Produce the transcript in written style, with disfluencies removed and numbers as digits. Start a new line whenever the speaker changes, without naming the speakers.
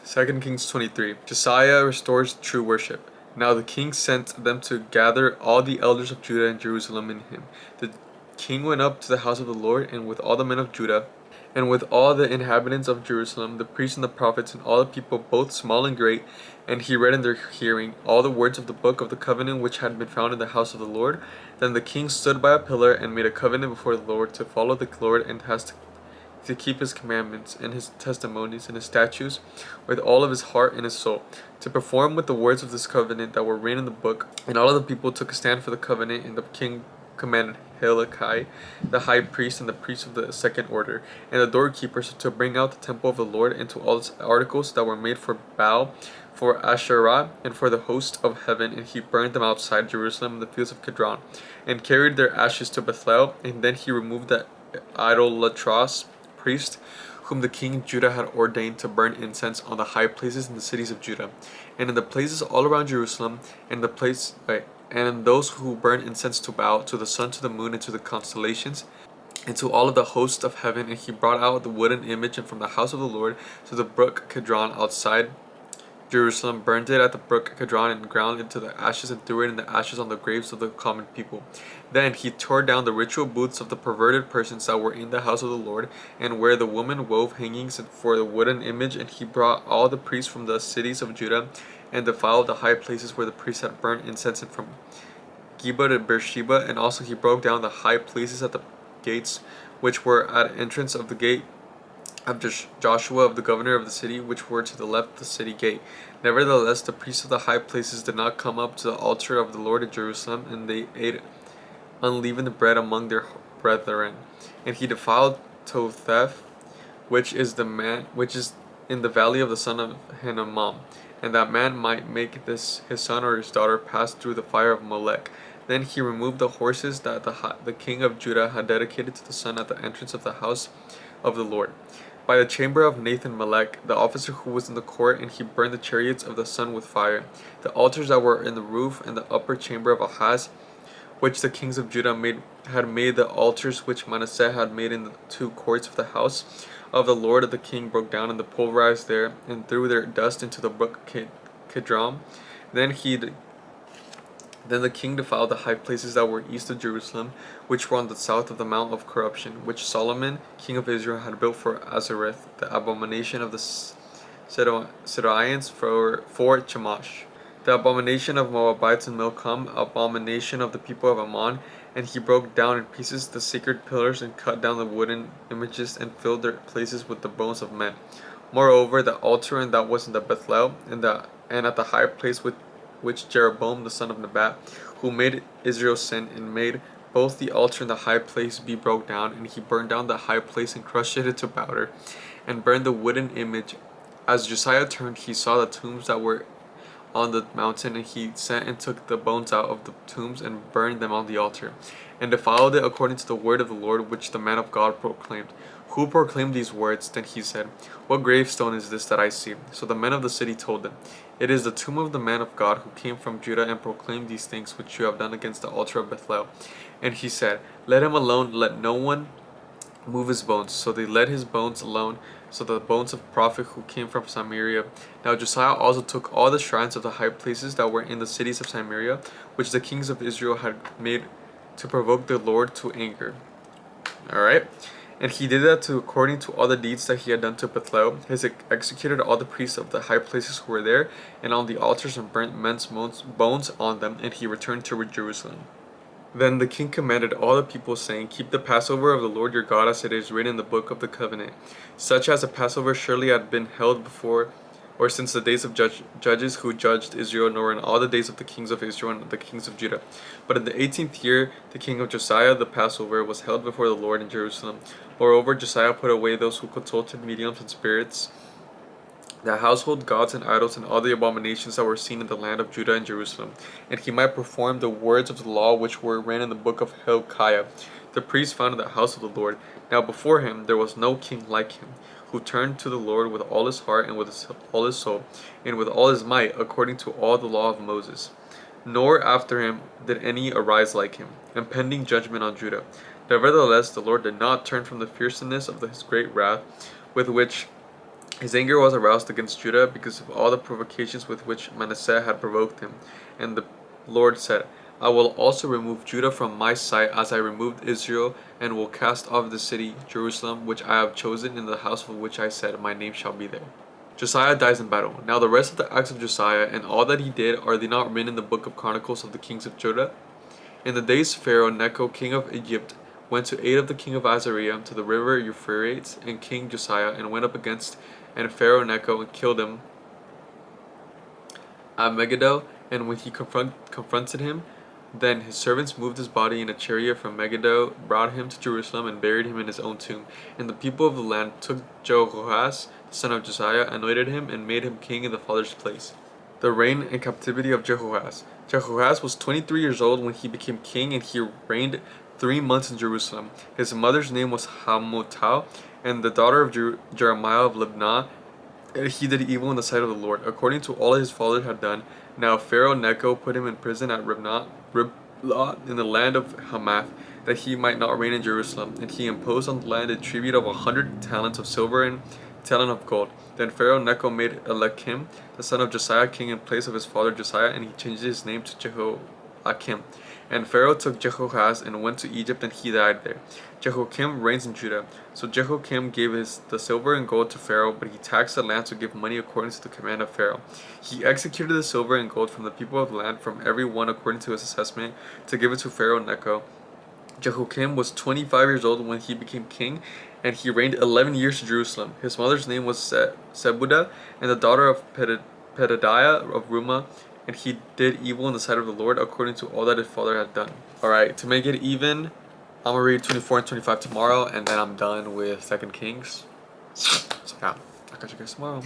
2 Kings 23. Josiah restores true worship. Now the king sent them to gather all the elders of Judah and Jerusalem in him. The king went up to the house of the Lord, and with all the men of Judah, and with all the inhabitants of Jerusalem, the priests and the prophets, and all the people, both small and great, and he read in their hearing all the words of the book of the covenant which had been found in the house of the Lord. Then the king stood by a pillar and made a covenant before the Lord to follow the Lord and to keep his commandments and his testimonies and his statutes with all of his heart and his soul, to perform with the words of this covenant that were written in the book. And all of the people took a stand for the covenant, and the king commanded Hilkiah, the high priest, and the priests of the second order, and the doorkeepers to bring out the temple of the Lord and to all its articles that were made for Baal, for Asherah, and for the host of heaven, and he burned them outside Jerusalem in the fields of Kidron, and carried their ashes to Bethel, and then he removed the idolatrous priest whom the king of Judah had ordained to burn incense on the high places in the cities of Judah, and in the places all around Jerusalem, and in those who burn incense to Baal, to the sun, to the moon, and to the constellations, and to all of the hosts of heaven. And he brought out the wooden image, and from the house of the Lord to the brook Kidron outside Jerusalem, burned it at the brook Kidron, and ground into the ashes, and threw it in the ashes on the graves of the common people. Then he tore down the ritual booths of the perverted persons that were in the house of the Lord, and where the woman wove hangings for the wooden image. And he brought all the priests from the cities of Judah, and defiled the high places where the priests had burnt incense, and from Geba to Beersheba. And also he broke down the high places at the gates, which were at entrance of the gate of Joshua, of the governor of the city, which were to the left of the city gate. Nevertheless, the priests of the high places did not come up to the altar of the Lord in Jerusalem, and they ate unleavened bread among their brethren. And he defiled Topheth, which is in the valley of the son of Hinnomam, and that man might make his son or his daughter pass through the fire of Molech. Then he removed the horses that the king of Judah had dedicated to the sun at the entrance of the house of the Lord, by the chamber of Nathan-Melech, the officer who was in the court, and he burned the chariots of the sun with fire. The altars that were in the roof and the upper chamber of Ahaz, which the kings of Judah had made, the altars which Manasseh had made in the two courts of the house of the Lord, the king broke down and pulverized there, and threw their dust into the brook Kidron. Then the king defiled the high places that were east of Jerusalem, which were on the south of the Mount of Corruption, which Solomon, king of Israel, had built for Azareth, the abomination of the Sidonians for Chemosh, the abomination of Moabites in Milcom, abomination of the people of Ammon. And he broke down in pieces the sacred pillars, and cut down the wooden images, and filled their places with the bones of men. Moreover, the altar and that was in the Bethel, and at the high place which Jeroboam the son of Nebat, who made Israel sin, and made both the altar and the high place be broke down. And he burned down the high place and crushed it into powder, and burned the wooden image. As Josiah turned, he saw the tombs that were on the mountain, and he sent and took the bones out of the tombs, and burned them on the altar, and defiled it according to the word of the Lord which the man of God proclaimed. Who proclaimed these words? Then he said, What gravestone is this that I see? So the men of the city told him, It is the tomb of the man of God who came from Judah and proclaimed these things which you have done against the altar of Bethel. And he said, Let him alone, let no one move his bones. So they let his bones alone, so the bones of the prophet who came from Samaria. Now Josiah also took all the shrines of the high places that were in the cities of Samaria, which the kings of Israel had made to provoke the Lord to anger. Alright? And he did that according to all the deeds that he had done to Bethel. He executed all the priests of the high places who were there, and on the altars, and burnt men's bones on them, and he returned to Jerusalem. Then the king commanded all the people, saying, Keep the Passover of the Lord your God as it is written in the book of the covenant. Such as a Passover surely had been held before or since the days of judges who judged Israel, nor in all the days of the kings of Israel and the kings of Judah. But in the 18th year, the king of Josiah, the Passover was held before the Lord in Jerusalem. Moreover, Josiah put away those who consulted mediums and spirits, the household gods and idols, and all the abominations that were seen in the land of Judah and Jerusalem, and he might perform the words of the law which were written in the book of Hilkiah, the priest found in the house of the Lord. Now before him there was no king like him, who turned to the Lord with all his heart and with all his soul, and with all his might, according to all the law of Moses. Nor after him did any arise like him, impending judgment on Judah. Nevertheless, the Lord did not turn from the fierceness of his great wrath, with which His anger was aroused against Judah because of all the provocations with which Manasseh had provoked him. And the Lord said, I will also remove Judah from my sight as I removed Israel, and will cast off the city, Jerusalem, which I have chosen, in the house of which I said, My name shall be there. Josiah dies in battle. Now the rest of the acts of Josiah and all that he did, are they not written in the book of Chronicles of the kings of Judah? In the days Pharaoh Necho, king of Egypt, went to aid of the king of Assyria to the river Euphrates, and King Josiah, and went up against and Pharaoh Necho and killed him at Megiddo. And when he confronted him, then his servants moved his body in a chariot from Megiddo, brought him to Jerusalem, and buried him in his own tomb. And the people of the land took Jehoahaz, the son of Josiah, anointed him, and made him king in the father's place. The reign and captivity of Jehoahaz. Jehoahaz was 23 years old when he became king, and he reigned 3 months in Jerusalem. His mother's name was Hamutal, and the daughter of Jeremiah of Libnah. And he did evil in the sight of the Lord, according to all his father had done. Now Pharaoh Necho put him in prison at Riblah in the land of Hamath, that he might not reign in Jerusalem. And he imposed on the land a tribute of 100 talents of silver and talent of gold. Then Pharaoh Necho made Eliakim, the son of Josiah, king in place of his father Josiah, and he changed his name to Jehoiakim. And Pharaoh took Jehoahaz and went to Egypt, and he died there. Jehoiakim reigns in Judah. So Jehoiakim gave the silver and gold to Pharaoh, but he taxed the land to give money according to the command of Pharaoh. He executed the silver and gold from the people of the land, from every one according to his assessment, to give it to Pharaoh Necho. Jehoiakim was 25 years old when he became king, and he reigned 11 years in Jerusalem. His mother's name was Zebudah, and the daughter of Pedadiah of Rumah, and he did evil in the sight of the Lord, according to all that his father had done. Alright, to make it even, I'm going to read 24 and 25 tomorrow, and then I'm done with 2 Kings. So yeah, I'll catch you guys tomorrow.